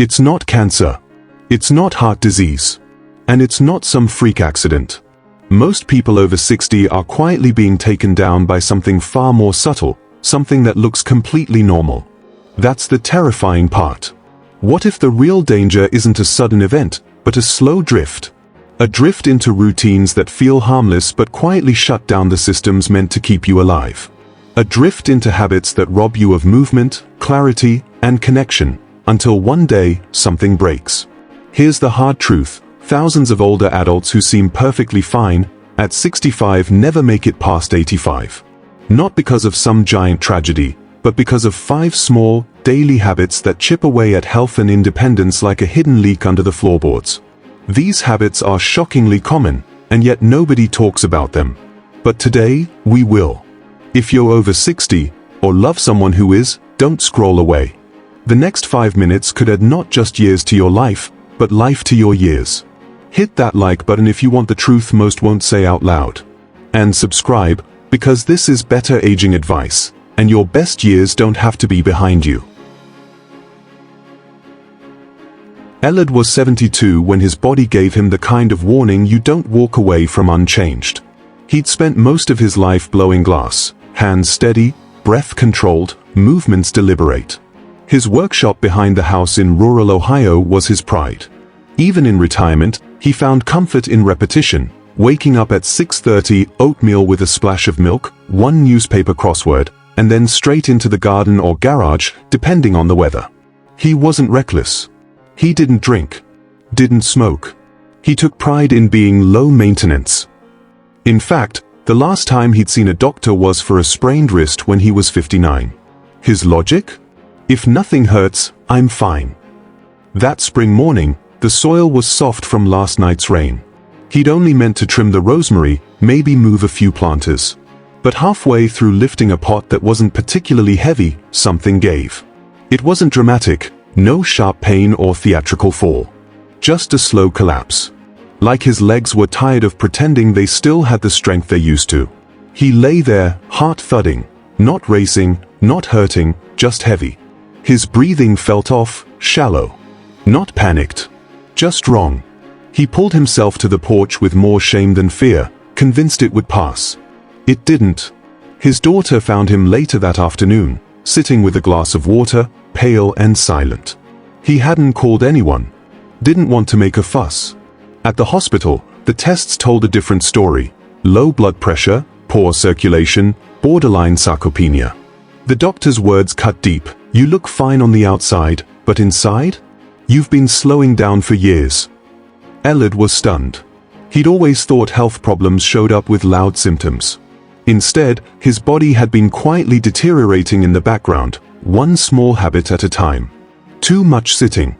It's not cancer. It's not heart disease. And it's not some freak accident. Most people over 60 are quietly being taken down by something far more subtle, something that looks completely normal. That's the terrifying part. What if the real danger isn't a sudden event, but a slow drift? A drift into routines that feel harmless but quietly shut down the systems meant to keep you alive. A drift into habits that rob you of movement, clarity, and connection, until one day, something breaks. Here's the hard truth. Thousands of older adults who seem perfectly fine at 65 never make it past 85. Not because of some giant tragedy, but because of 5 small, daily habits that chip away at health and independence like a hidden leak under the floorboards. These habits are shockingly common, and yet nobody talks about them. But today, we will. If you're over 60, or love someone who is, don't scroll away. The next 5 minutes could add not just years to your life, but life to your years. Hit that like button if you want the truth most won't say out loud. And subscribe, because this is better aging advice, and your best years don't have to be behind you. Ellard was 72 when his body gave him the kind of warning you don't walk away from unchanged. He'd spent most of his life blowing glass, hands steady, breath controlled, movements deliberate. His workshop behind the house in rural Ohio was his pride. Even in retirement, he found comfort in repetition, waking up at 6:30, oatmeal with a splash of milk, one newspaper crossword, and then straight into the garden or garage, depending on the weather. He wasn't reckless. He didn't drink, didn't smoke. He took pride in being low maintenance. In fact, the last time he'd seen a doctor was for a sprained wrist when he was 59. His logic? If nothing hurts, I'm fine. That spring morning, the soil was soft from last night's rain. He'd only meant to trim the rosemary, maybe move a few planters. But halfway through lifting a pot that wasn't particularly heavy, something gave. It wasn't dramatic, no sharp pain or theatrical fall. Just a slow collapse. Like his legs were tired of pretending they still had the strength they used to. He lay there, heart thudding, not racing, not hurting, just heavy. His breathing felt off, shallow. Not panicked. Just wrong. He pulled himself to the porch with more shame than fear, convinced it would pass. It didn't. His daughter found him later that afternoon, sitting with a glass of water, pale and silent. He hadn't called anyone. Didn't want to make a fuss. At the hospital, the tests told a different story. Low blood pressure, poor circulation, borderline sarcopenia. The doctor's words cut deep. You look fine on the outside, but inside? You've been slowing down for years. Ellard was stunned. He'd always thought health problems showed up with loud symptoms. Instead, his body had been quietly deteriorating in the background, one small habit at a time. Too much sitting.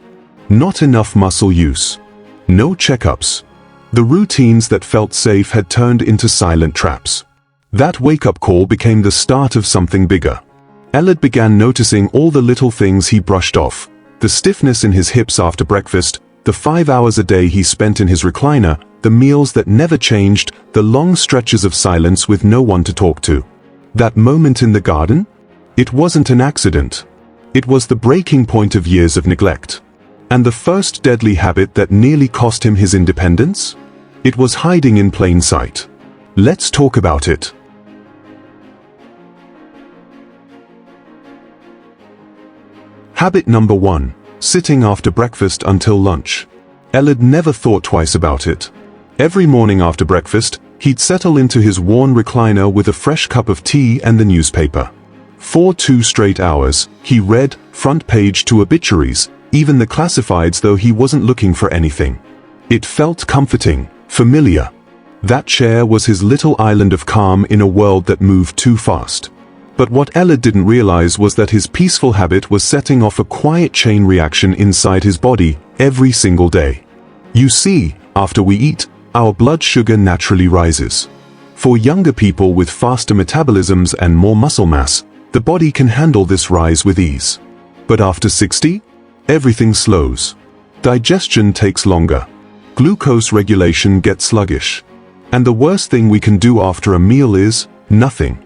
Not enough muscle use. No checkups. The routines that felt safe had turned into silent traps. That wake-up call became the start of something bigger. Ellard began noticing all the little things he brushed off. The stiffness in his hips after breakfast, the 5 hours a day he spent in his recliner, the meals that never changed, the long stretches of silence with no one to talk to. That moment in the garden? It wasn't an accident. It was the breaking point of years of neglect. And the first deadly habit that nearly cost him his independence? It was hiding in plain sight. Let's talk about it. Habit number 1. Sitting after breakfast until lunch. Ellard never thought twice about it. Every morning after breakfast, he'd settle into his worn recliner with a fresh cup of tea and the newspaper. For 2 straight hours, he read, front page to obituaries, even the classifieds, though he wasn't looking for anything. It felt comforting, familiar. That chair was his little island of calm in a world that moved too fast. But what Ellard didn't realize was that his peaceful habit was setting off a quiet chain reaction inside his body every single day. You see, after we eat, our blood sugar naturally rises. For younger people with faster metabolisms and more muscle mass, the body can handle this rise with ease. But after 60, everything slows. Digestion takes longer. Glucose regulation gets sluggish. And the worst thing we can do after a meal is nothing.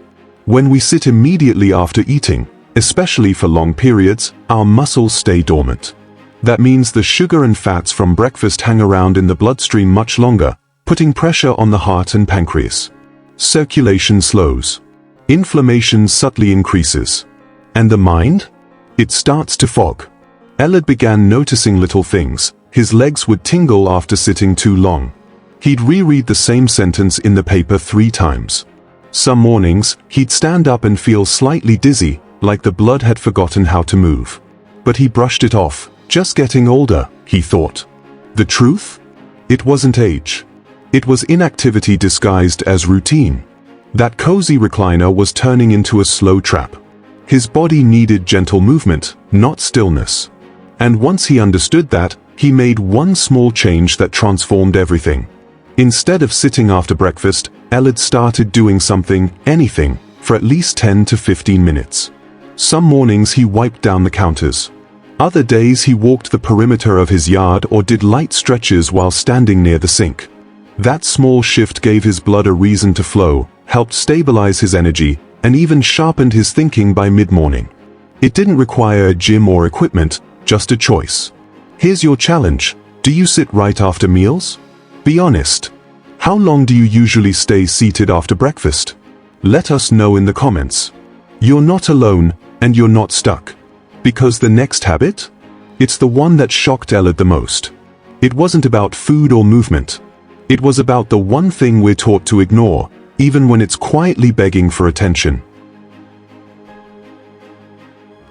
When we sit immediately after eating, especially for long periods, our muscles stay dormant. That means the sugar and fats from breakfast hang around in the bloodstream much longer, putting pressure on the heart and pancreas. Circulation slows. Inflammation subtly increases. And the mind? It starts to fog. Ellard began noticing little things. His legs would tingle after sitting too long. He'd reread the same sentence in the paper 3 times. Some mornings, he'd stand up and feel slightly dizzy, like the blood had forgotten how to move. But he brushed it off. Just getting older, he thought. The truth? It wasn't age. It was inactivity disguised as routine. That cozy recliner was turning into a slow trap. His body needed gentle movement, not stillness. And once he understood that, he made one small change that transformed everything. Instead of sitting after breakfast, Ellard started doing anything, for at least 10 to 15 minutes. Some mornings he wiped down the counters. Other days he walked the perimeter of his yard or did light stretches while standing near the sink. That small shift gave his blood a reason to flow, helped stabilize his energy, and even sharpened his thinking by mid-morning. It didn't require a gym or equipment, just a choice. Here's your challenge. Do you sit right after meals? Be honest. How long do you usually stay seated after breakfast? Let us know in the comments. You're not alone, and you're not stuck. Because the next habit? It's the one that shocked Ellard the most. It wasn't about food or movement. It was about the one thing we're taught to ignore, even when it's quietly begging for attention.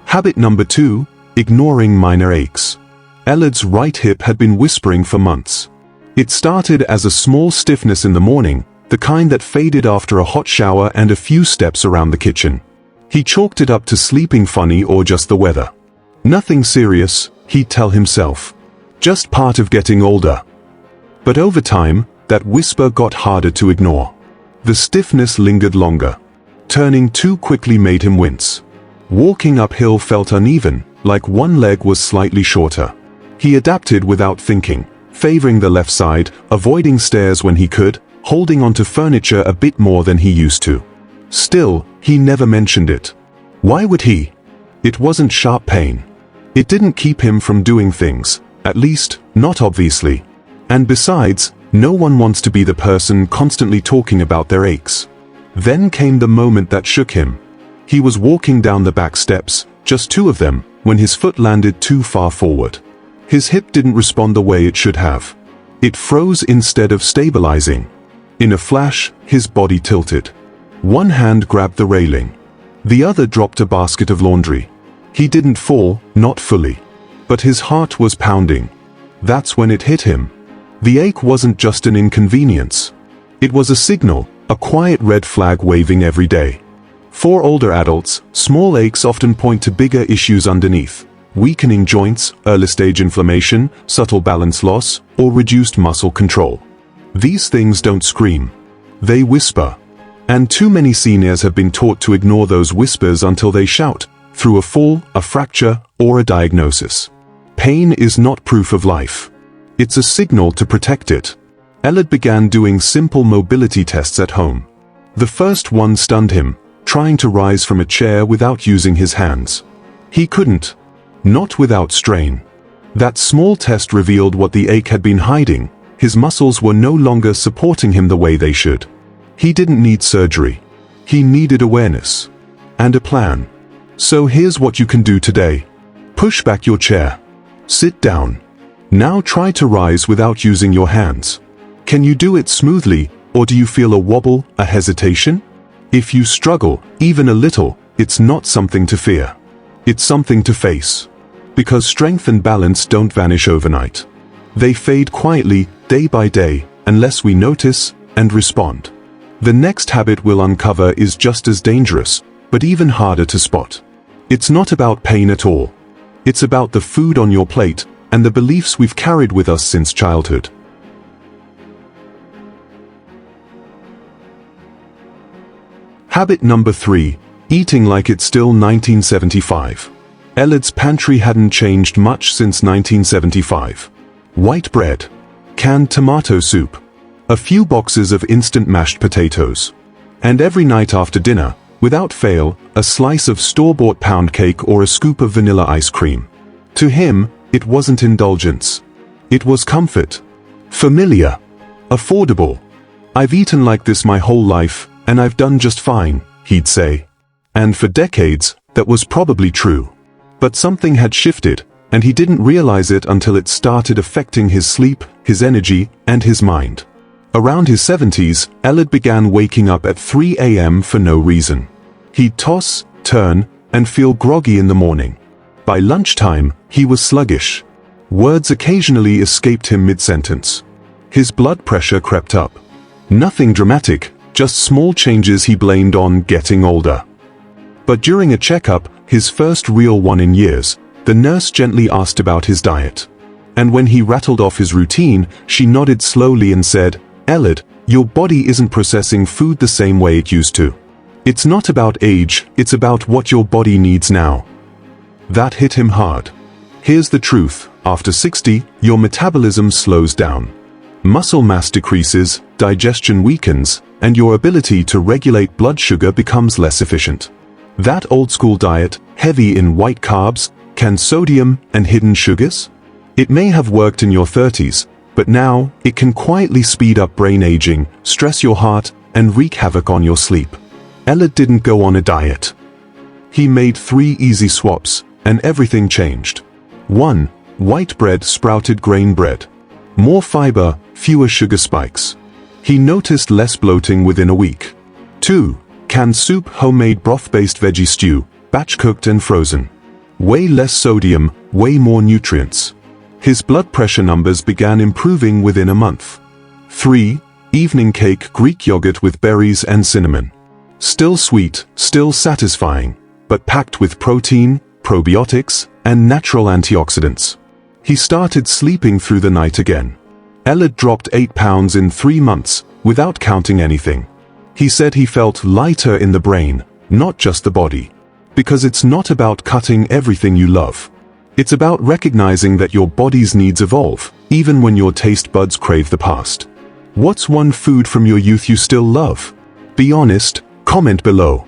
Habit number 2, ignoring minor aches. Ellard's right hip had been whispering for months. It started as a small stiffness in the morning, the kind that faded after a hot shower and a few steps around the kitchen. He chalked it up to sleeping funny or just the weather. Nothing serious, he'd tell himself. Just part of getting older. But over time, that whisper got harder to ignore. The stiffness lingered longer. Turning too quickly made him wince. Walking uphill felt uneven, like one leg was slightly shorter. He adapted without thinking, favoring the left side, avoiding stairs when he could, holding onto furniture a bit more than he used to. Still, he never mentioned it. Why would he? It wasn't sharp pain. It didn't keep him from doing things, at least, not obviously. And besides, no one wants to be the person constantly talking about their aches. Then came the moment that shook him. He was walking down the back steps, just 2 of them, when his foot landed too far forward. His hip didn't respond the way it should have. It froze instead of stabilizing. In a flash, his body tilted. One hand grabbed the railing. The other dropped a basket of laundry. He didn't fall, not fully. But his heart was pounding. That's when it hit him. The ache wasn't just an inconvenience. It was a signal, a quiet red flag waving every day. For older adults, small aches often point to bigger issues underneath. Weakening joints, early-stage inflammation, subtle balance loss, or reduced muscle control. These things don't scream. They whisper. And too many seniors have been taught to ignore those whispers until they shout, through a fall, a fracture, or a diagnosis. Pain is not proof of life. It's a signal to protect it. Ellard began doing simple mobility tests at home. The first one stunned him, trying to rise from a chair without using his hands. He couldn't. Not without strain. That small test revealed what the ache had been hiding. His muscles were no longer supporting him the way they should. He didn't need surgery. He needed awareness. And a plan. So here's what you can do today. Push back your chair. Sit down. Now try to rise without using your hands. Can you do it smoothly, or do you feel a wobble, a hesitation? If you struggle, even a little, it's not something to fear. It's something to face. Because strength and balance don't vanish overnight. They fade quietly, day by day, unless we notice and respond. The next habit we'll uncover is just as dangerous, but even harder to spot. It's not about pain at all. It's about the food on your plate and the beliefs we've carried with us since childhood. Habit number 3, eating like it's still 1975. Ellard's pantry hadn't changed much since 1975. White bread, canned tomato soup, a few boxes of instant mashed potatoes, and every night after dinner, without fail, a slice of store-bought pound cake or a scoop of vanilla ice cream. To him, It wasn't indulgence. It was comfort. Familiar. Affordable. "I've eaten like this my whole life, and I've done just fine," he'd say. And for decades, that was probably true. But something had shifted, and he didn't realize it until it started affecting his sleep, his energy, and his mind. Around his 70s, Ellard began waking up at 3 a.m. for no reason. He'd toss, turn, and feel groggy in the morning. By lunchtime, he was sluggish. Words occasionally escaped him mid-sentence. His blood pressure crept up. Nothing dramatic, just small changes he blamed on getting older. But during a checkup, his first real one in years, the nurse gently asked about his diet. And when he rattled off his routine, she nodded slowly and said, "Ellard, your body isn't processing food the same way it used to. It's not about age, it's about what your body needs now." That hit him hard. Here's the truth, after 60, your metabolism slows down. Muscle mass decreases, digestion weakens, and your ability to regulate blood sugar becomes less efficient. That old-school diet, heavy in white carbs, canned sodium, and hidden sugars? It may have worked in your 30s, but now, it can quietly speed up brain aging, stress your heart, and wreak havoc on your sleep. Ellard didn't go on a diet. He made 3 easy swaps, and everything changed. 1. White bread sprouted grain bread. More fiber, fewer sugar spikes. He noticed less bloating within a week. 2. Canned soup, homemade broth-based veggie stew, batch-cooked and frozen. Way less sodium, way more nutrients. His blood pressure numbers began improving within a month. 3. Evening cake, Greek yogurt with berries and cinnamon. Still sweet, still satisfying, but packed with protein, probiotics, and natural antioxidants. He started sleeping through the night again. Ellard dropped 8 pounds in 3 months, without counting anything. He said he felt lighter in the brain, not just the body. Because it's not about cutting everything you love. It's about recognizing that your body's needs evolve, even when your taste buds crave the past. What's one food from your youth you still love? Be honest, comment below.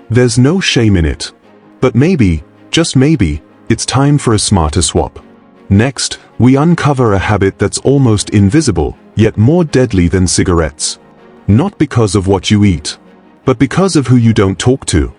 There's no shame in it. But maybe, just maybe, it's time for a smarter swap. Next, we uncover a habit that's almost invisible, yet more deadly than cigarettes. Not because of what you eat, but because of who you don't talk to.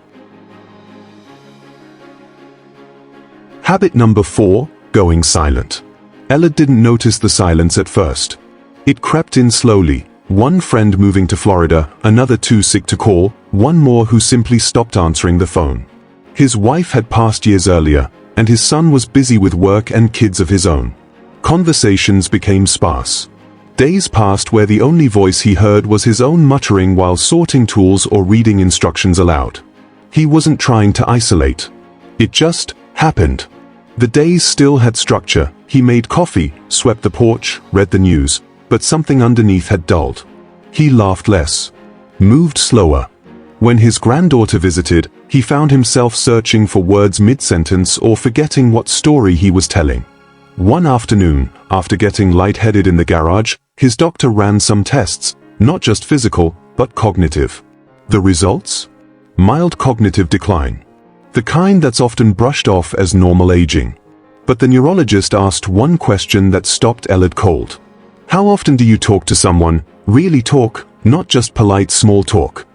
Habit number 4, going silent. Ellard didn't notice the silence at first. It crept in slowly, one friend moving to Florida, another too sick to call, one more who simply stopped answering the phone. His wife had passed years earlier, and his son was busy with work and kids of his own. Conversations became sparse. Days passed where the only voice he heard was his own muttering while sorting tools or reading instructions aloud. He wasn't trying to isolate. It just happened. The days still had structure. He made coffee, swept the porch, read the news, but something underneath had dulled. He laughed less, moved slower. When his granddaughter visited, he found himself searching for words mid-sentence or forgetting what story he was telling. One afternoon, after getting lightheaded in the garage, his doctor ran some tests, not just physical, but cognitive. The results? Mild cognitive decline. The kind that's often brushed off as normal aging. But the neurologist asked one question that stopped Ellard cold. How often do you talk to someone, really talk, not just polite small talk?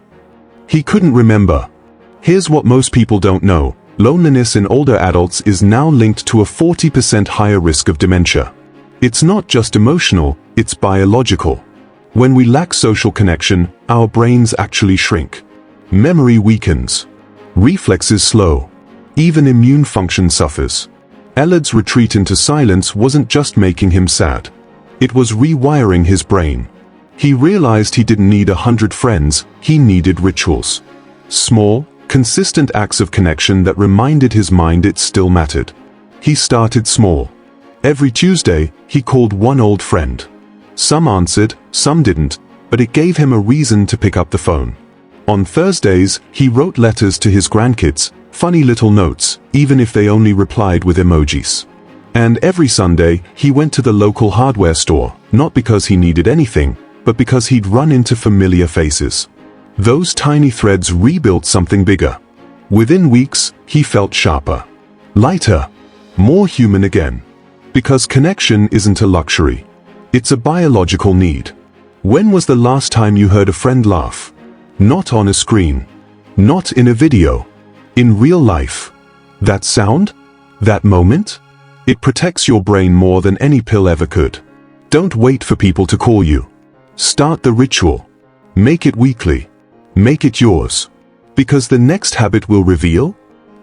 He couldn't remember. Here's what most people don't know. Loneliness in older adults is now linked to a 40% higher risk of dementia. It's not just emotional, it's biological. When we lack social connection, our brains actually shrink. Memory weakens. Reflexes slow. Even immune function suffers. Ellard's retreat into silence wasn't just making him sad. It was rewiring his brain. He realized he didn't need 100 friends, he needed rituals. Small, consistent acts of connection that reminded his mind it still mattered. He started small. Every Tuesday, he called one old friend. Some answered, some didn't, but it gave him a reason to pick up the phone. On Thursdays, he wrote letters to his grandkids, funny little notes, even if they only replied with emojis. And every Sunday, he went to the local hardware store, not because he needed anything, but because he'd run into familiar faces. Those tiny threads rebuilt something bigger. Within weeks, he felt sharper, lighter, more human again. Because connection isn't a luxury. It's a biological need. When was the last time you heard a friend laugh? Not on a screen. Not in a video. In real life. That sound? That moment? It protects your brain more than any pill ever could. Don't wait for people to call you. Start the ritual. Make it weekly. Make it yours. Because the next habit will reveal?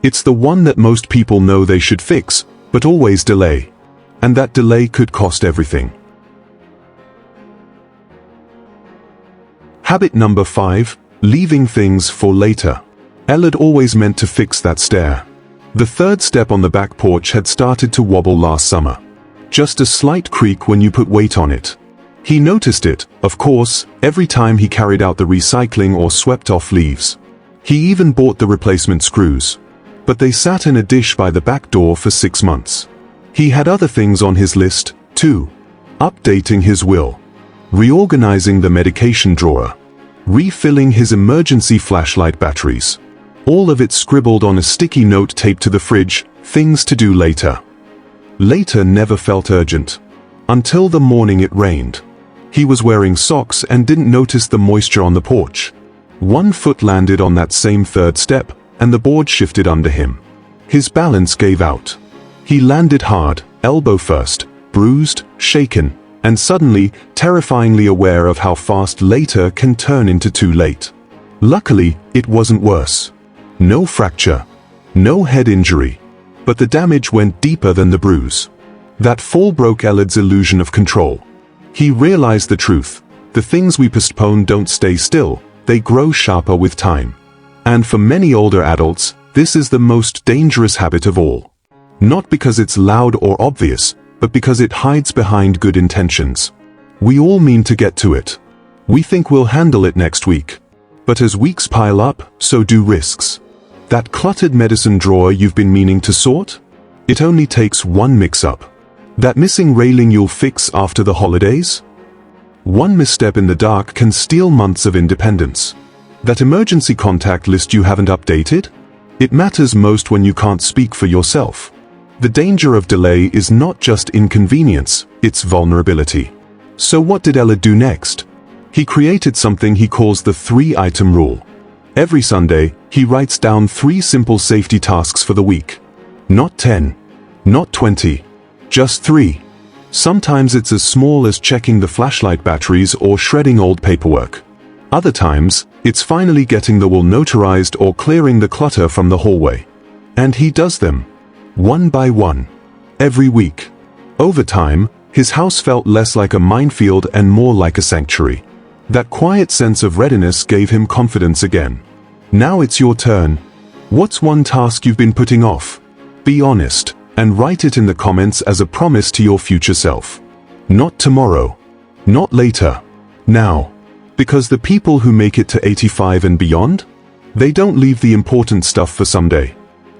It's the one that most people know they should fix, but always delay. And that delay could cost everything. Habit number 5, leaving things for later. Ellard always meant to fix that stair. The third step on the back porch had started to wobble last summer. Just a slight creak when you put weight on it. He noticed it, of course, every time he carried out the recycling or swept off leaves. He even bought the replacement screws. But they sat in a dish by the back door for 6 months. He had other things on his list, too. Updating his will. Reorganizing the medication drawer. Refilling his emergency flashlight batteries. All of it scribbled on a sticky note taped to the fridge, things to do later. Later never felt urgent. Until the morning it rained. He was wearing socks and didn't notice the moisture on the porch. One foot landed on that same third step, and the board shifted under him. His balance gave out. He landed hard, elbow first, bruised, shaken, and suddenly, terrifyingly aware of how fast later can turn into too late. Luckily, it wasn't worse. No fracture. No head injury. But the damage went deeper than the bruise. That fall broke Ellard's illusion of control. He realized the truth. The things we postpone don't stay still, they grow sharper with time. And for many older adults, this is the most dangerous habit of all. Not because it's loud or obvious, but because it hides behind good intentions. We all mean to get to it. We think we'll handle it next week. But as weeks pile up, so do risks. That cluttered medicine drawer you've been meaning to sort? It only takes one mix-up. That missing railing you'll fix after the holidays? One misstep in the dark can steal months of independence. That emergency contact list you haven't updated? It matters most when you can't speak for yourself. The danger of delay is not just inconvenience, it's vulnerability. So what did Ellard do next? He created something he calls the 3-item rule. Every Sunday, he writes down 3 simple safety tasks for the week. Not 10. Not 20. Just 3. Sometimes it's as small as checking the flashlight batteries or shredding old paperwork. Other times, it's finally getting the will notarized or clearing the clutter from the hallway. And he does them. One by one. Every week. Over time, his house felt less like a minefield and more like a sanctuary. That quiet sense of readiness gave him confidence again. Now it's your turn. What's one task you've been putting off? Be honest, and write it in the comments as a promise to your future self. Not tomorrow. Not later. Now. Because the people who make it to 85 and beyond, they don't leave the important stuff for someday.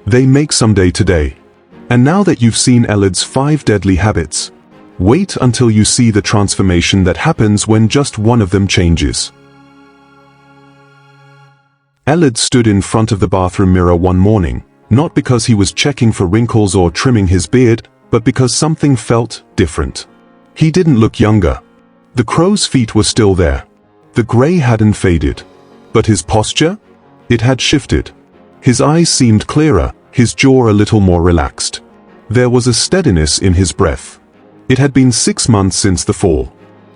They make someday today. And now that you've seen Ellard's 5 deadly habits, wait until you see the transformation that happens when just one of them changes. Ellard stood in front of the bathroom mirror one morning, not because he was checking for wrinkles or trimming his beard, but because something felt different. He didn't look younger. The crow's feet were still there. The gray hadn't faded. But his posture? It had shifted. His eyes seemed clearer, his jaw a little more relaxed. There was a steadiness in his breath. It had been 6 months since the fall.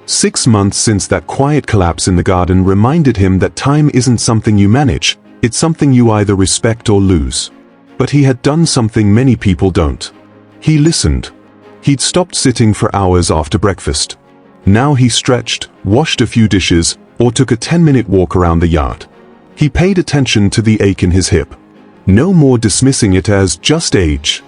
6 months since that quiet collapse in the garden reminded him that time isn't something you manage, it's something you either respect or lose. But he had done something many people don't. He listened. He'd stopped sitting for hours after breakfast. Now he stretched, washed a few dishes, or took a 10-minute walk around the yard. He paid attention to the ache in his hip. No more dismissing it as just age.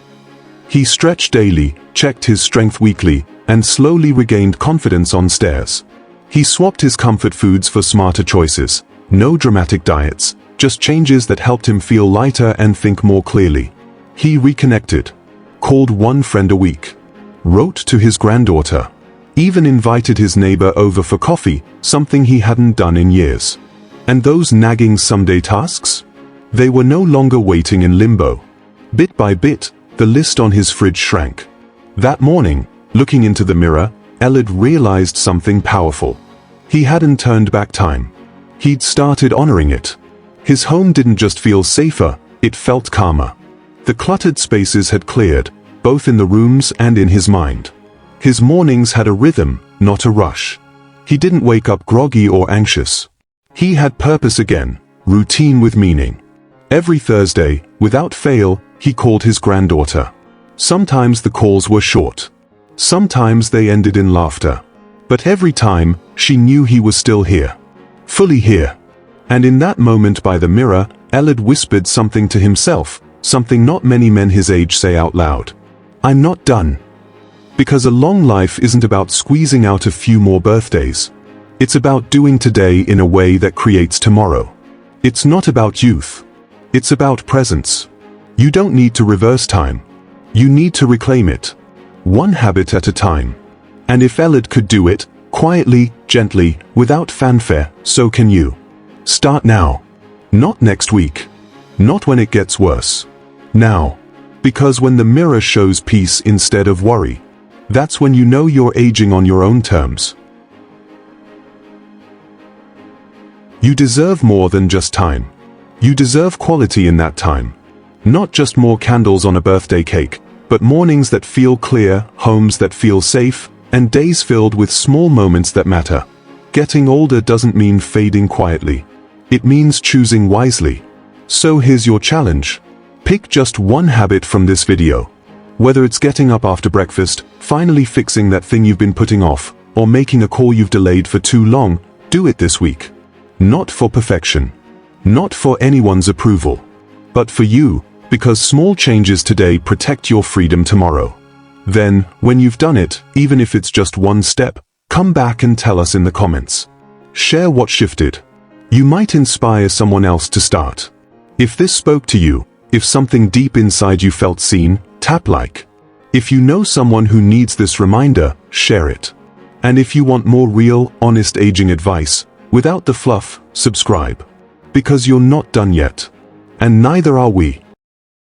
He stretched daily, checked his strength weekly, and slowly regained confidence on stairs. He swapped his comfort foods for smarter choices. No dramatic diets, just changes that helped him feel lighter and think more clearly. He reconnected. Called one friend a week. Wrote to his granddaughter. Even invited his neighbor over for coffee, something he hadn't done in years. And those nagging someday tasks? They were no longer waiting in limbo. Bit by bit, the list on his fridge shrank. That morning, looking into the mirror, Ellard realized something powerful. He hadn't turned back time. He'd started honoring it. His home didn't just feel safer, it felt calmer. The cluttered spaces had cleared, both in the rooms and in his mind. His mornings had a rhythm, not a rush. He didn't wake up groggy or anxious. He had purpose again, routine with meaning. Every Thursday, without fail, he called his granddaughter. Sometimes the calls were short. Sometimes they ended in laughter. But every time, she knew he was still here. Fully here. And in that moment by the mirror, Ellard whispered something to himself, something not many men his age say out loud. I'm not done. Because a long life isn't about squeezing out a few more birthdays. It's about doing today in a way that creates tomorrow. It's not about youth. It's about presence. You don't need to reverse time. You need to reclaim it. One habit at a time. And if Ellard could do it, quietly, gently, without fanfare, so can you. Start now. Not next week. Not when it gets worse. Now. Because when the mirror shows peace instead of worry, that's when you know you're aging on your own terms. You deserve more than just time. You deserve quality in that time. Not just more candles on a birthday cake, but mornings that feel clear, homes that feel safe, and days filled with small moments that matter. Getting older doesn't mean fading quietly. It means choosing wisely. So here's your challenge. Pick just one habit from this video. Whether it's getting up after breakfast, finally fixing that thing you've been putting off, or making a call you've delayed for too long, do it this week. Not for perfection. Not for anyone's approval. But for you, because small changes today protect your freedom tomorrow. Then, when you've done it, even if it's just one step, come back and tell us in the comments. Share what shifted. You might inspire someone else to start. If this spoke to you, if something deep inside you felt seen, tap like. If you know someone who needs this reminder, share it. And if you want more real, honest aging advice, without the fluff, subscribe. Because you're not done yet. And neither are we.